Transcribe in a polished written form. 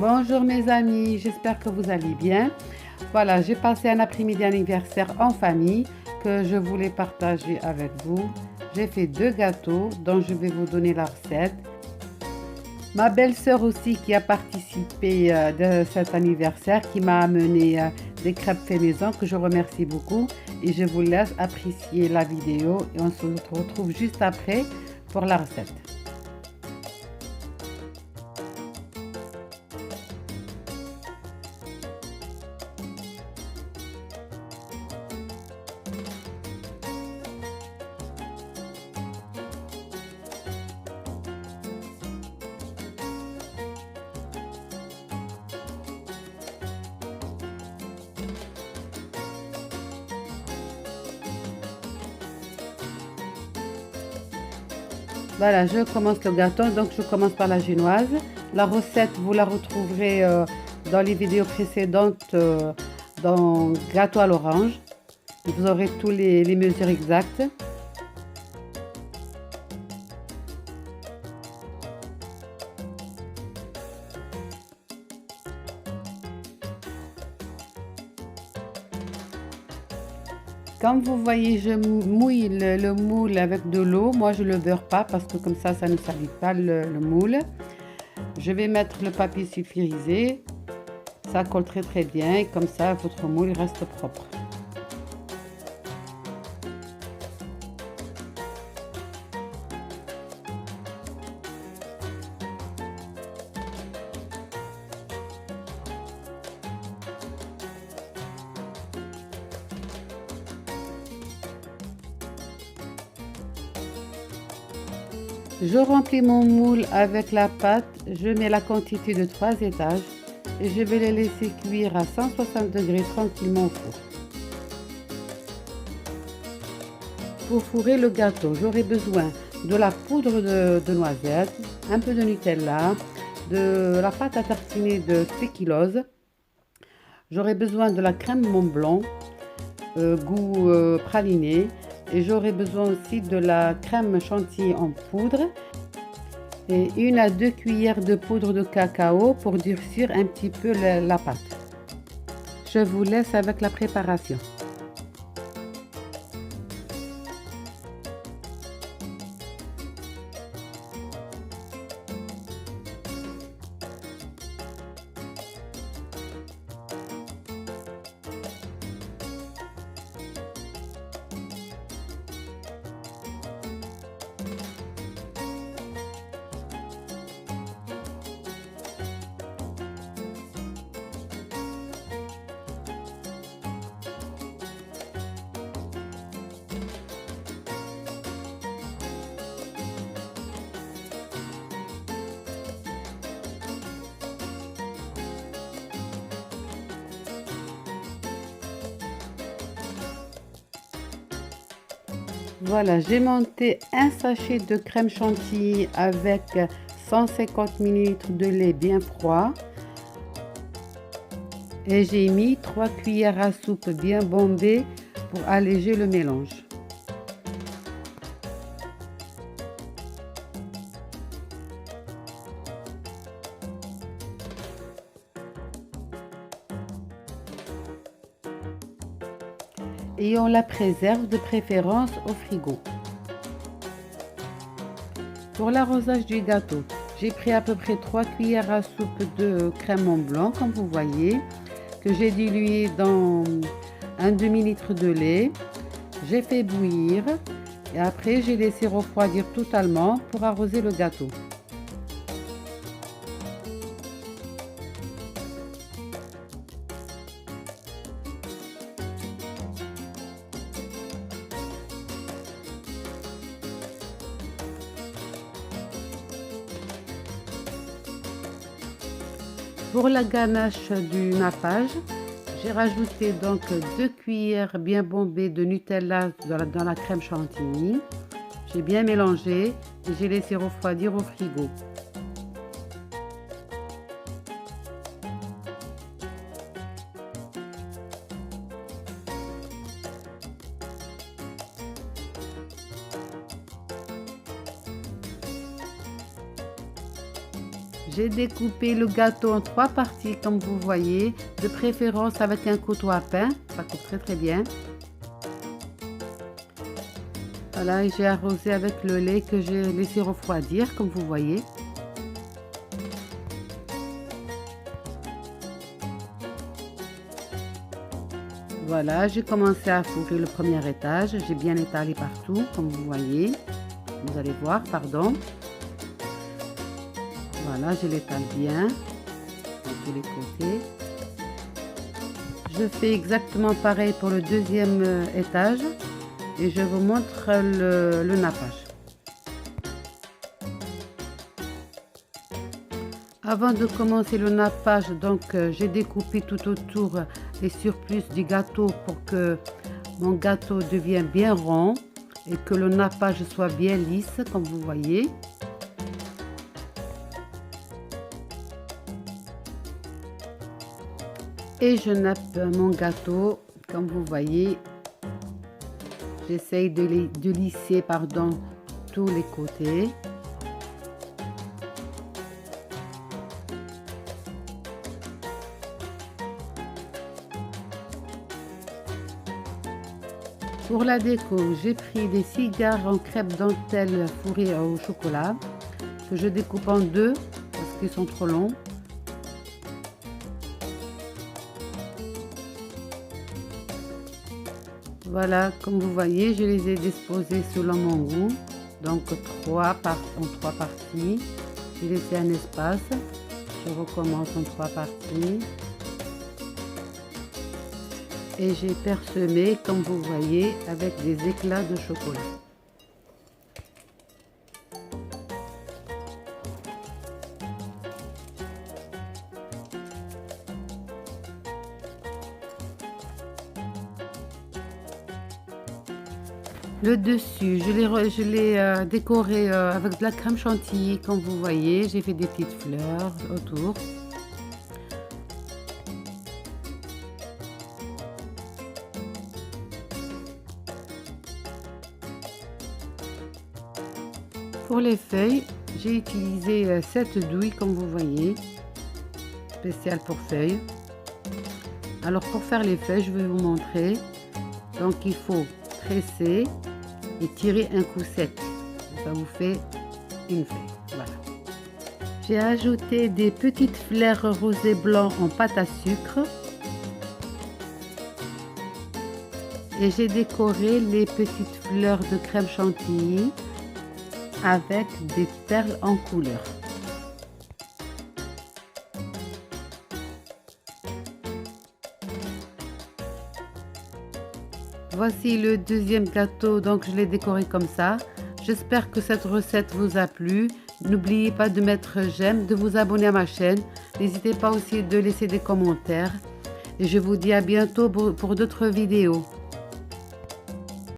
Bonjour mes amis, j'espère que vous allez bien. Voilà, j'ai passé un après-midi anniversaire en famille que je voulais partager avec vous. J'ai fait deux gâteaux dont je vais vous donner la recette. Ma belle-sœur aussi qui a participé de cet anniversaire, qui m'a amené des crêpes fait maison que je remercie beaucoup. Et je vous laisse apprécier la vidéo et on se retrouve juste après pour la recette. Voilà, je commence le gâteau, donc je commence par la génoise. La recette, vous la retrouverez dans les vidéos précédentes dans gâteau à l'orange. Vous aurez tous les mesures exactes. Comme vous voyez, je mouille le moule avec de l'eau. Moi, je ne le beurre pas parce que comme ça ne salit pas le moule. Je vais mettre le papier sulfurisé. Ça colle très très bien et comme ça, votre moule reste propre. Je remplis mon moule avec la pâte, je mets la quantité de 3 étages et je vais les laisser cuire à 160 degrés tranquillement au four. Pour fourrer le gâteau, j'aurai besoin de la poudre de noisettes, un peu de Nutella, de la pâte à tartiner de spéculose. J'aurai besoin de la crème Mont Blanc, goût praliné. Et j'aurai besoin aussi de la crème chantilly en poudre et 1 à 2 cuillères de poudre de cacao pour durcir un petit peu la pâte. Je vous laisse avec la préparation. Voilà, j'ai monté un sachet de crème chantilly avec 150 ml de lait bien froid. Et j'ai mis 3 cuillères à soupe bien bombées pour alléger le mélange. Et on la préserve de préférence au frigo. Pour l'arrosage du gâteau, j'ai pris à peu près 3 cuillères à soupe de crème Mont Blanc, comme vous voyez, que j'ai dilué dans un demi-litre de lait. J'ai fait bouillir et après j'ai laissé refroidir totalement pour arroser le gâteau. Pour la ganache du nappage, j'ai rajouté donc 2 cuillères bien bombées de Nutella dans la crème chantilly. J'ai bien mélangé et j'ai laissé refroidir au frigo. J'ai découpé le gâteau en 3 parties comme vous voyez, de préférence avec un couteau à pain, ça coupe très très bien. Voilà, et j'ai arrosé avec le lait que j'ai laissé refroidir comme vous voyez. Voilà, j'ai commencé à fourrer le premier étage, j'ai bien étalé partout comme vous voyez. Vous allez voir, pardon. Voilà, je l'étale bien de tous les côtés. Je fais exactement pareil pour le deuxième étage et je vous montre le nappage. Avant de commencer le nappage, donc j'ai découpé tout autour les surplus du gâteau pour que mon gâteau devienne bien rond et que le nappage soit bien lisse comme vous voyez. Et je nappe mon gâteau comme vous voyez. J'essaye de lisser tous les côtés. Pour la déco, j'ai pris des cigares en crêpe dentelle fourrés au chocolat que je découpe en deux parce qu'ils sont trop longs. Voilà, comme vous voyez, je les ai disposés selon mon goût. Donc en 3 parties. J'ai laissé un espace. Je recommence en 3 parties. Et j'ai parsemé, comme vous voyez, avec des éclats de chocolat. Le dessus, je l'ai décoré avec de la crème chantilly, comme vous voyez. J'ai fait des petites fleurs autour. Pour les feuilles, j'ai utilisé cette douille, comme vous voyez, spéciale pour feuilles. Alors pour faire les feuilles, je vais vous montrer. Donc il faut presser et tirer un coup sec, ça vous fait une feuille. Voilà. J'ai ajouté des petites fleurs rosé blanc en pâte à sucre et j'ai décoré les petites fleurs de crème chantilly avec des perles en couleur. Voici le deuxième gâteau, donc je l'ai décoré comme ça. J'espère que cette recette vous a plu. N'oubliez pas de mettre j'aime, de vous abonner à ma chaîne. N'hésitez pas aussi de laisser des commentaires. Et je vous dis à bientôt pour d'autres vidéos.